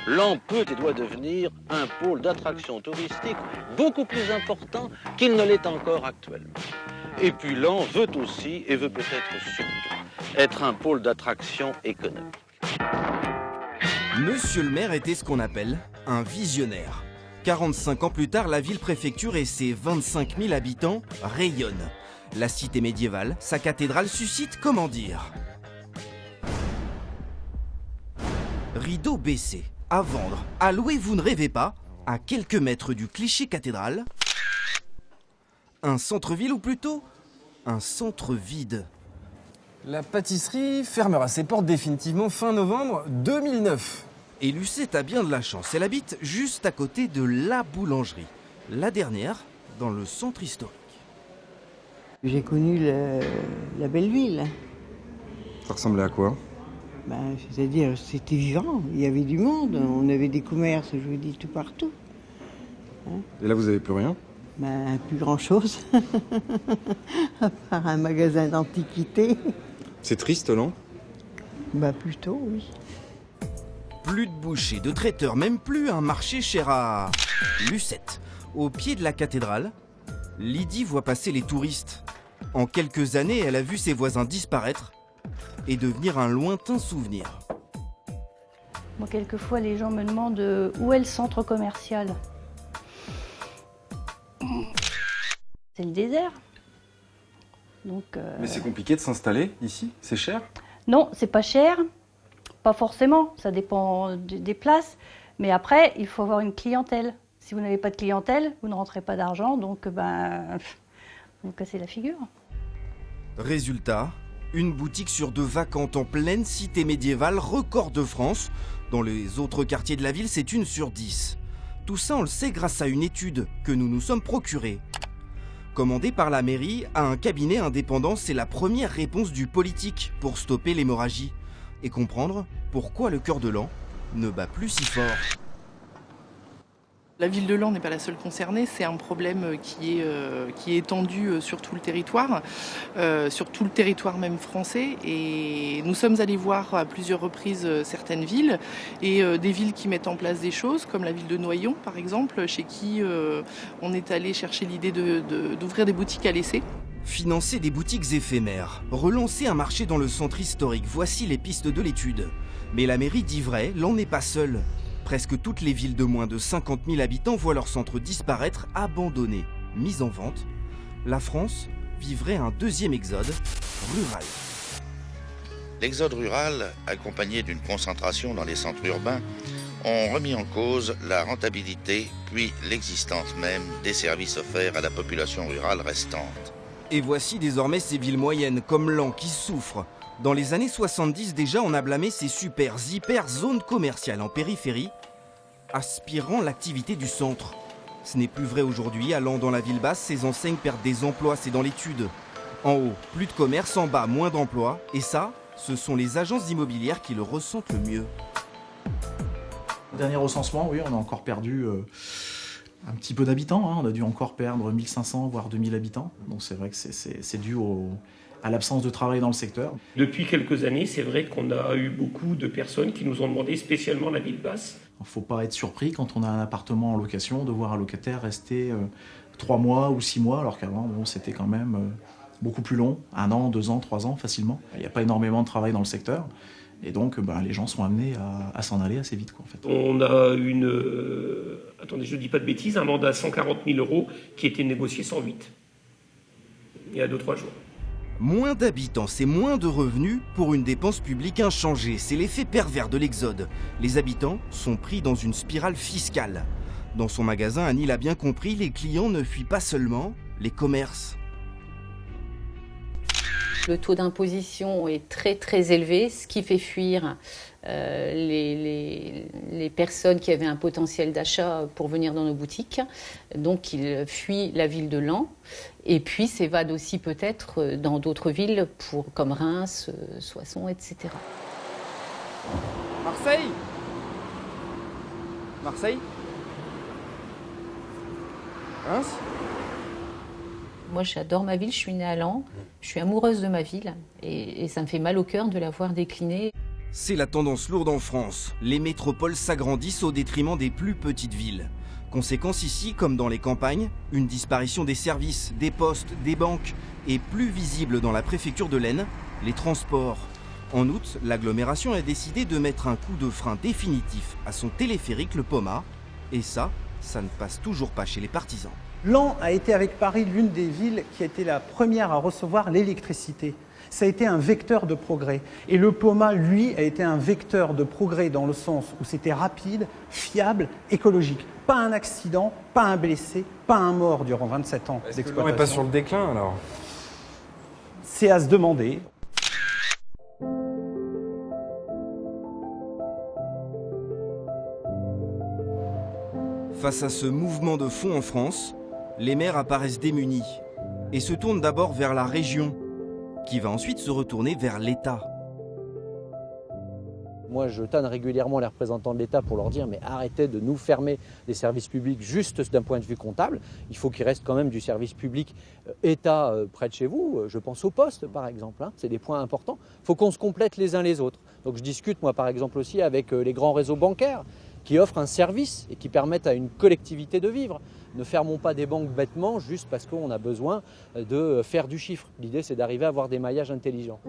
Laon peut et doit devenir un pôle d'attraction touristique beaucoup plus important qu'il ne l'est encore actuellement. Et puis Laon veut aussi, et veut peut-être surtout, être un pôle d'attraction économique. Monsieur le maire était ce qu'on appelle un visionnaire. 45 ans plus tard, la ville-préfecture et ses 25 000 habitants rayonnent. La cité médiévale, sa cathédrale suscite, comment dire, rideau baissé, à vendre, à louer, vous ne rêvez pas, à quelques mètres du cliché cathédrale, un centre-ville ou plutôt un centre vide. La pâtisserie fermera ses portes définitivement fin novembre 2009. Et Lucette a bien de la chance, elle habite juste à côté de la boulangerie, la dernière dans le centre historique. J'ai connu la belle ville. Ça ressemblait à quoi? C'est-à-dire, c'était vivant, il y avait du monde, on avait des commerces, je vous dis, tout partout. Et là, vous avez plus rien? Plus grand-chose, à part un magasin d'antiquités. C'est triste, non? Plutôt, oui. Plus de bouchers, de traiteurs, même plus un marché cher à Lucette. Au pied de la cathédrale, Lydie voit passer les touristes. En quelques années, elle a vu ses voisins disparaître et devenir un lointain souvenir. Moi, quelquefois, les gens me demandent où est le centre commercial. C'est le désert. Donc, Mais c'est compliqué de s'installer ici? C'est cher? Non, c'est pas cher. Pas forcément, ça dépend des places. Mais après, il faut avoir une clientèle. Si vous n'avez pas de clientèle, vous ne rentrez pas d'argent, donc vous cassez la figure. Résultat, une boutique sur deux vacante en pleine cité médiévale, record de France. Dans les autres quartiers de la ville, c'est 1 sur 10. Tout ça, on le sait grâce à une étude que nous nous sommes procurée. Commandée par la mairie à un cabinet indépendant, c'est la première réponse du politique pour stopper l'hémorragie et comprendre pourquoi le cœur de Laon ne bat plus si fort. La ville de Laon n'est pas la seule concernée, c'est un problème qui est étendu sur tout le territoire même français. Et nous sommes allés voir à plusieurs reprises certaines villes et des villes qui mettent en place des choses, comme la ville de Noyon par exemple, chez qui on est allé chercher l'idée d'ouvrir des boutiques à l'essai. Financer des boutiques éphémères, relancer un marché dans le centre historique, voici les pistes de l'étude. Mais la mairie d'Ivray, Laon n'est pas seule. Presque toutes les villes de moins de 50 000 habitants voient leur centre disparaître, abandonné, mis en vente. La France vivrait un deuxième exode rural. L'exode rural, accompagné d'une concentration dans les centres urbains, ont remis en cause la rentabilité puis l'existence même des services offerts à la population rurale restante. Et voici désormais ces villes moyennes comme Laon qui souffrent. Dans les années 70 déjà, on a blâmé ces hyper zones commerciales en périphérie, aspirant l'activité du centre. Ce n'est plus vrai aujourd'hui. À Laon, dans la ville basse, ces enseignes perdent des emplois, c'est dans l'étude. En haut, plus de commerce, en bas, moins d'emplois. Et ça, ce sont les agences immobilières qui le ressentent le mieux. Dernier recensement, oui, on a encore perdu un petit peu d'habitants. On a dû encore perdre 1500, voire 2000 habitants. Donc c'est vrai que c'est dû à l'absence de travail dans le secteur. Depuis quelques années, c'est vrai qu'on a eu beaucoup de personnes qui nous ont demandé spécialement la ville basse. Il ne faut pas être surpris quand on a un appartement en location de voir un locataire rester 3 mois ou 6 mois, alors qu'avant, c'était quand même beaucoup plus long, 1 an, 2 ans, 3 ans facilement. Il n'y a pas énormément de travail dans le secteur. Et donc, les gens sont amenés à s'en aller assez vite, en fait. On a attendez, je ne dis pas de bêtises, un mandat à 140 000 € qui a été négocié 108. Il y a 2-3 jours. Moins d'habitants, c'est moins de revenus pour une dépense publique inchangée. C'est l'effet pervers de l'exode. Les habitants sont pris dans une spirale fiscale. Dans son magasin, Annie l'a bien compris, les clients ne fuient pas seulement les commerces. Le taux d'imposition est très très élevé, ce qui fait fuir les personnes qui avaient un potentiel d'achat pour venir dans nos boutiques. Donc ils fuient la ville de Laon et puis s'évadent aussi peut-être dans d'autres villes comme Reims, Soissons, etc. Marseille? Marseille? Reims? Moi, j'adore ma ville, je suis née à Laon, je suis amoureuse de ma ville et ça me fait mal au cœur de la voir décliner. C'est la tendance lourde en France. Les métropoles s'agrandissent au détriment des plus petites villes. Conséquence ici, comme dans les campagnes, une disparition des services, des postes, des banques et plus visible dans la préfecture de l'Aisne, les transports. En août, l'agglomération a décidé de mettre un coup de frein définitif à son téléphérique le Poma. Et ça ne passe toujours pas chez les partisans. Laon a été avec Paris l'une des villes qui a été la première à recevoir l'électricité. Ça a été un vecteur de progrès. Et le Poma, lui, a été un vecteur de progrès dans le sens où c'était rapide, fiable, écologique. Pas un accident, pas un blessé, pas un mort durant 27 ans d'exploitation. Est-ce que Laon n'est pas sur le déclin alors? C'est à se demander. Face à ce mouvement de fond en France, les maires apparaissent démunis et se tournent d'abord vers la région, qui va ensuite se retourner vers l'État. Moi, je tanne régulièrement les représentants de l'État pour leur dire mais arrêtez de nous fermer les services publics juste d'un point de vue comptable. Il faut qu'il reste quand même du service public État près de chez vous. Je pense aux postes, par exemple. C'est des points importants. Il faut qu'on se complète les uns les autres. Donc je discute, moi, par exemple, aussi avec les grands réseaux bancaires qui offrent un service et qui permettent à une collectivité de vivre. Ne fermons pas des banques bêtement juste parce qu'on a besoin de faire du chiffre. L'idée, c'est d'arriver à avoir des maillages intelligents.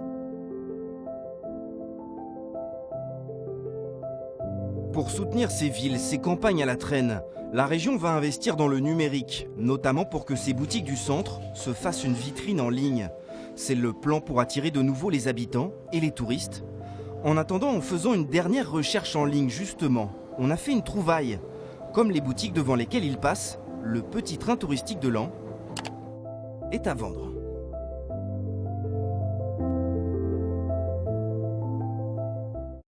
Pour soutenir ces villes, ces campagnes à la traîne, la région va investir dans le numérique, notamment pour que ces boutiques du centre se fassent une vitrine en ligne. C'est le plan pour attirer de nouveau les habitants et les touristes. En attendant, en faisant une dernière recherche en ligne justement, on a fait une trouvaille. Comme les boutiques devant lesquelles il passe, le petit train touristique de Laon est à vendre.